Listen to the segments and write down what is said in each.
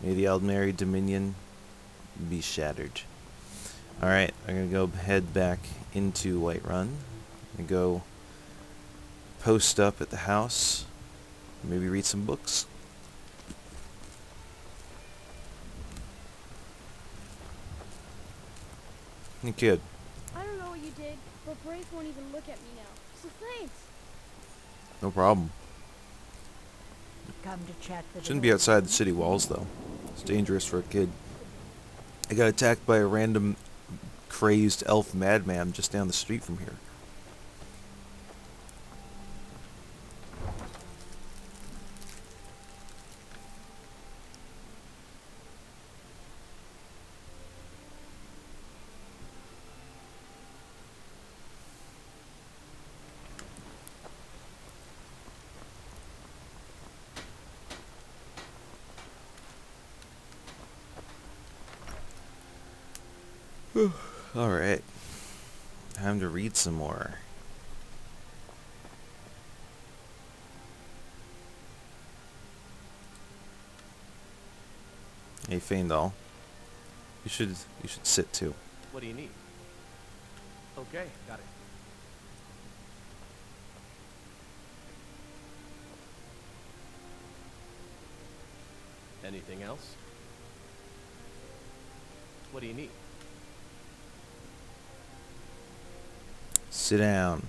May the Aldmeri Dominion be shattered. Alright, I'm going to go head back into Whiterun. And go post up at the house. Maybe read some books. You kid. I don't know what you did, but Braith won't even look at me now. So thanks. No problem. Come to chat with Shouldn't be outside the city walls, though. It's dangerous for a kid. I got attacked by a random crazed elf madman just down the street from here. Alright. Time to read some more. Hey, Faendal. You should sit too. What do you need? Okay, got it. Anything else? What do you need? Sit down.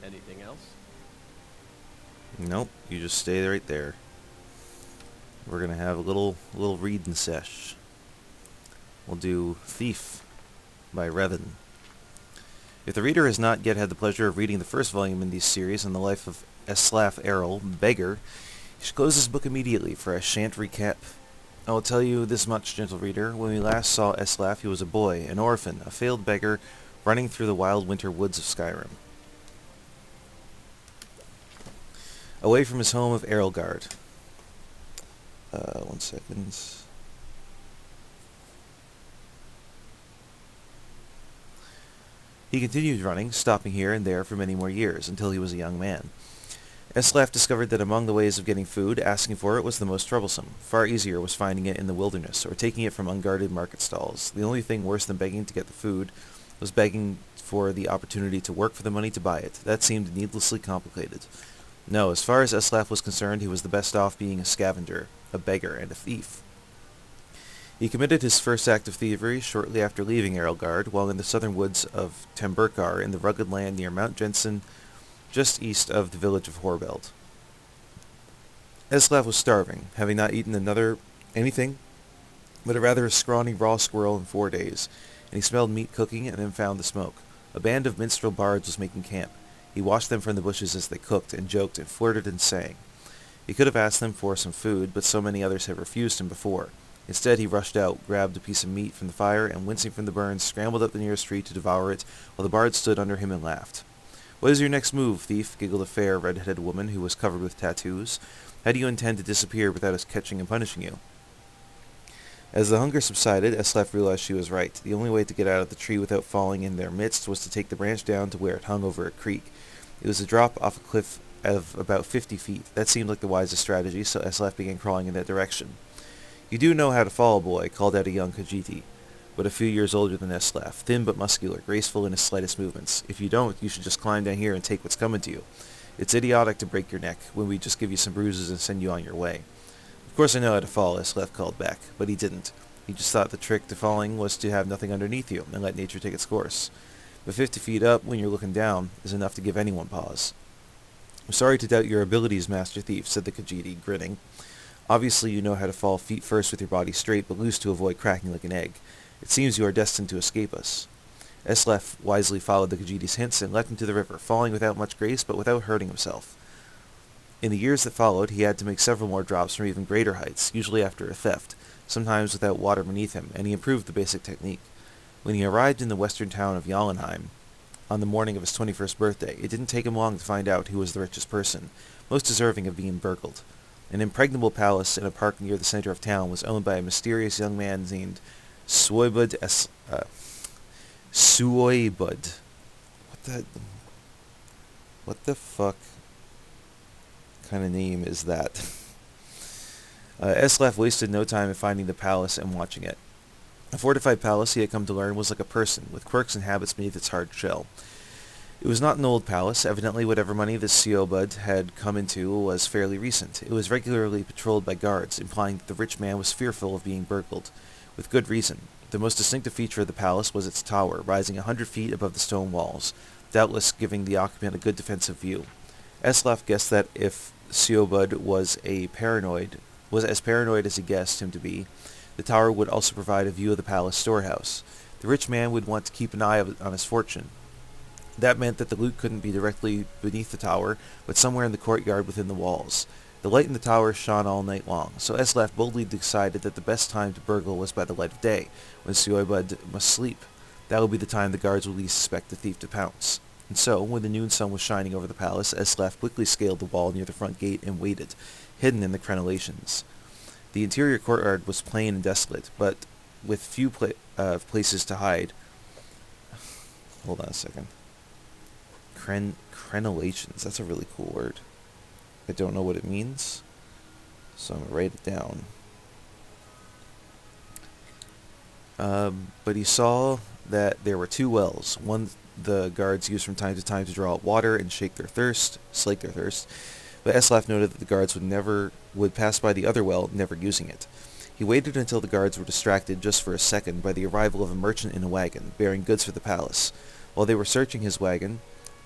Anything else? Nope, you just stay right there. We're gonna have a little reading sesh. We'll do Thief by Reven. If the reader has not yet had the pleasure of reading the first volume in this series on the life of Eslaf Errol, Beggar, he should close this book immediately, for I shan't recap. I will tell you this much, gentle reader. When we last saw Eslaf, he was a boy, an orphan, a failed beggar, running through the wild winter woods of Skyrim. Away from his home of Erelgard. 1 second. He continued running, stopping here and there for many more years, until he was a young man. Eslaf discovered that among the ways of getting food, asking for it was the most troublesome. Far easier was finding it in the wilderness, or taking it from unguarded market stalls. The only thing worse than begging to get the food was begging for the opportunity to work for the money to buy it. That seemed needlessly complicated. No, as far as Eslaf was concerned, he was the best off being a scavenger, a beggar, and a thief. He committed his first act of thievery shortly after leaving Erelgard, while in the southern woods of Temburkar, in the rugged land near Mount Jensen, just east of the village of Horbeld. Eslaf was starving, having not eaten anything but a rather scrawny raw squirrel in 4 days, and he smelled meat cooking and then found the smoke. A band of minstrel bards was making camp. He watched them from the bushes as they cooked, and joked, and flirted, and sang. He could have asked them for some food, but so many others had refused him before. Instead, he rushed out, grabbed a piece of meat from the fire, and wincing from the burns, scrambled up the nearest tree to devour it, while the bards stood under him and laughed. "What is your next move, thief?" giggled a fair, red-headed woman who was covered with tattoos. "How do you intend to disappear without us catching and punishing you?" As the hunger subsided, Eslaf realized she was right. The only way to get out of the tree without falling in their midst was to take the branch down to where it hung over a creek. It was a drop off a cliff of about 50 feet. That seemed like the wisest strategy, so Eslaf began crawling in that direction. "You do know how to fall, boy," called out a young Khajiit, but a few years older than Eslaf, thin but muscular, graceful in his slightest movements. "If you don't, you should just climb down here and take what's coming to you. It's idiotic to break your neck when we just give you some bruises and send you on your way." "Of course I know how to fall," Eslaf called back, but he didn't. He just thought the trick to falling was to have nothing underneath you and let nature take its course. But 50 feet up, when you're looking down, is enough to give anyone pause. "I'm sorry to doubt your abilities, Master Thief," said the Khajiit, grinning. "Obviously you know how to fall feet first with your body straight, but loose to avoid cracking like an egg. It seems you are destined to escape us." Eslaf wisely followed the Khajiit's hints and leapt into the river, falling without much grace, but without hurting himself. In the years that followed, he had to make several more drops from even greater heights, usually after a theft, sometimes without water beneath him, and he improved the basic technique. When he arrived in the western town of Jotunheim on the morning of his 21st birthday, it didn't take him long to find out who was the richest person, most deserving of being burgled. An impregnable palace in a park near the center of town was owned by a mysterious young man named Swoibud Suoibud. What the fuck kind of name is that? Eslaf wasted no time in finding the palace and watching it. A fortified palace, he had come to learn, was like a person, with quirks and habits beneath its hard shell. It was not an old palace. Evidently, whatever money the Siobud had come into was fairly recent. It was regularly patrolled by guards, implying that the rich man was fearful of being burgled. With good reason. The most distinctive feature of the palace was its tower, rising 100 feet above the stone walls, doubtless giving the occupant a good defensive view. Eslaf guessed that if Siobud was as paranoid as he guessed him to be, the tower would also provide a view of the palace storehouse. The rich man would want to keep an eye on his fortune. That meant that the loot couldn't be directly beneath the tower, but somewhere in the courtyard within the walls. The light in the tower shone all night long, so Eslaf boldly decided that the best time to burgle was by the light of day, when Siobud must sleep. That would be the time the guards would least suspect the thief to pounce. And so, when the noon sun was shining over the palace, Eslaf quickly scaled the wall near the front gate and waited, hidden in the crenellations. The interior courtyard was plain and desolate, but with few places to hide. Hold on a second. Crenellations. That's a really cool word. I don't know what it means, so I'm going to write it down. But he saw that there were two wells. One the guards used from time to time to draw out water and slake their thirst. But Eslaf noted that the guards would pass by the other well, never using it. He waited until the guards were distracted just for a second by the arrival of a merchant in a wagon, bearing goods for the palace. While they were searching his wagon,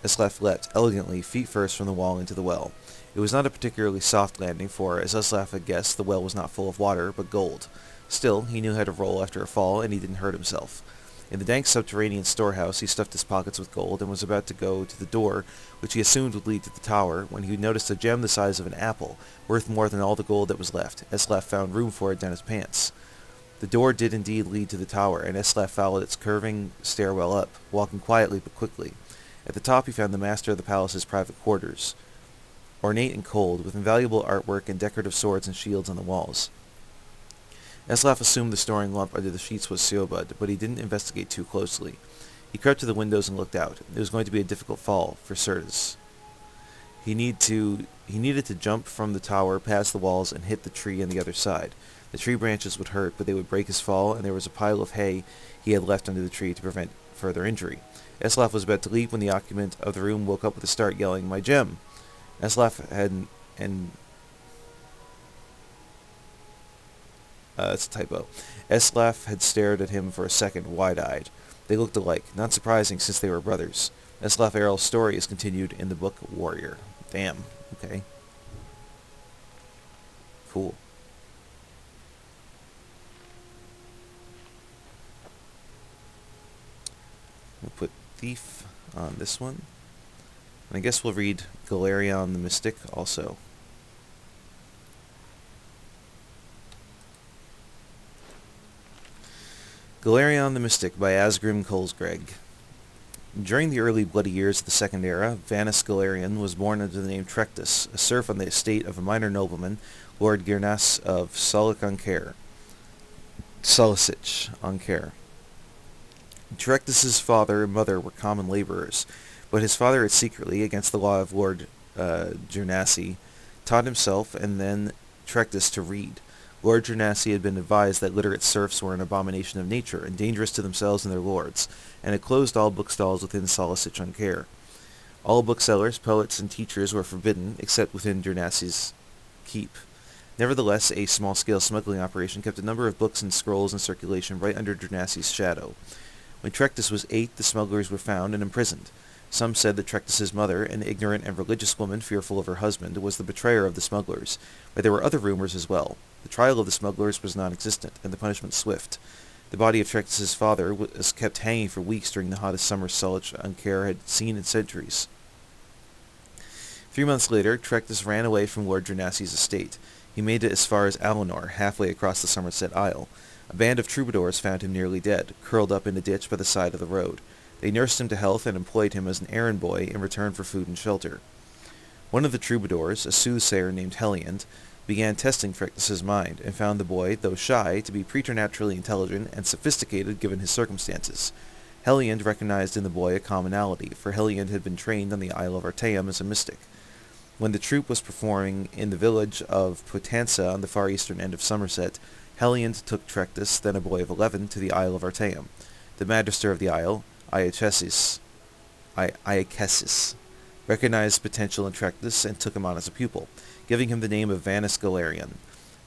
Eslaf leapt elegantly, feet first, from the wall into the well. It was not a particularly soft landing, for, as Eslaf had guessed, the well was not full of water, but gold. Still, he knew how to roll after a fall, and he didn't hurt himself. In the dank subterranean storehouse, he stuffed his pockets with gold and was about to go to the door, which he assumed would lead to the tower, when he noticed a gem the size of an apple, worth more than all the gold that was left. Eslaf found room for it down his pants. The door did indeed lead to the tower, and Eslaf followed its curving stairwell up, walking quietly but quickly. At the top he found the master of the palace's private quarters, ornate and cold, with invaluable artwork and decorative swords and shields on the walls. Eslaf assumed the snoring lump under the sheets was Siobud, but he didn't investigate too closely. He crept to the windows and looked out. It was going to be a difficult fall, for certes. He needed to jump from the tower, past the walls, and hit the tree on the other side. The tree branches would hurt, but they would break his fall, and there was a pile of hay he had left under the tree to prevent further injury. Eslaf was about to leap when the occupant of the room woke up with a start, yelling, "My gem!" Eslaf had it's a typo. Eslaf had stared at him for a second, wide-eyed. They looked alike, not surprising since they were brothers. Eslaf Errol's story is continued in the book Warrior. Damn. Okay. Cool. We'll put Thief on this one. And I guess we'll read Galerion the Mystic also. Galerion the Mystic by Asgrim Kolsgreg. During the early bloody years of the Second Era, Vanus Galerion was born under the name Trectus, a serf on the estate of a minor nobleman, Lord Girnas of Solicich on Care. Trectus's father and mother were common laborers, but his father had secretly, against the law of Lord Girnassi, taught himself and then Trectus to read. Lord Girnassi had been advised that literate serfs were an abomination of nature and dangerous to themselves and their lords, and had closed all bookstalls within Solicich on Care. All booksellers, poets, and teachers were forbidden, except within Girnassi's keep. Nevertheless, a small-scale smuggling operation kept a number of books and scrolls in circulation right under Girnassi's shadow. When Trectus was 8, the smugglers were found and imprisoned. Some said that Trectus's mother, an ignorant and religious woman fearful of her husband, was the betrayer of the smugglers, but there were other rumors as well. The trial of the smugglers was non-existent, and the punishment swift. The body of Trectus's father was kept hanging for weeks during the hottest summer Solicich on Care had seen in centuries. 3 months later, Trectus ran away from Lord Girnassi's estate. He made it as far as Alinor, halfway across the Somerset Isle. A band of troubadours found him nearly dead, curled up in a ditch by the side of the road. They nursed him to health and employed him as an errand boy in return for food and shelter. One of the troubadours, a soothsayer named Heliand, began testing Trectus's mind, and found the boy, though shy, to be preternaturally intelligent and sophisticated given his circumstances. Heliand recognized in the boy a commonality, for Heliand had been trained on the Isle of Artaeum as a mystic. When the troupe was performing in the village of Putansa on the far eastern end of Somerset, Heliand took Trectus, then a boy of 11, to the Isle of Artaeum. The magister of the isle, Iachesis, recognized potential in Trectus and took him on as a pupil, giving him the name of Vanus Galerion.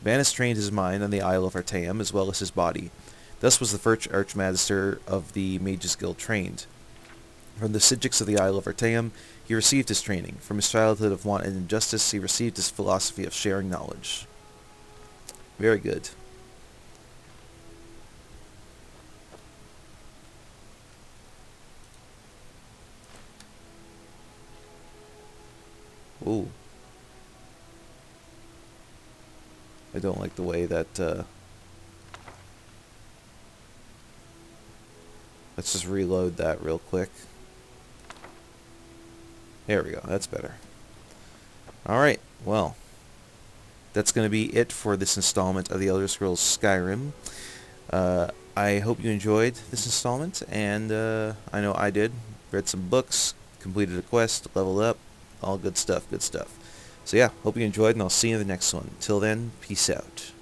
Vanus trained his mind on the Isle of Artaeum as well as his body. Thus was the first Archmagister of the Mages Guild trained. From the Sidgics of the Isle of Artaeum, he received his training. From his childhood of want and injustice, he received his philosophy of sharing knowledge. Very good. Ooh. I don't like the way that, let's just reload that real quick. There we go, that's better. Alright, well, that's going to be it for this installment of the Elder Scrolls Skyrim. I hope you enjoyed this installment, and I know I did. Read some books, completed a quest, leveled up, all good stuff, good stuff. So yeah, hope you enjoyed, and I'll see you in the next one. Till then, peace out.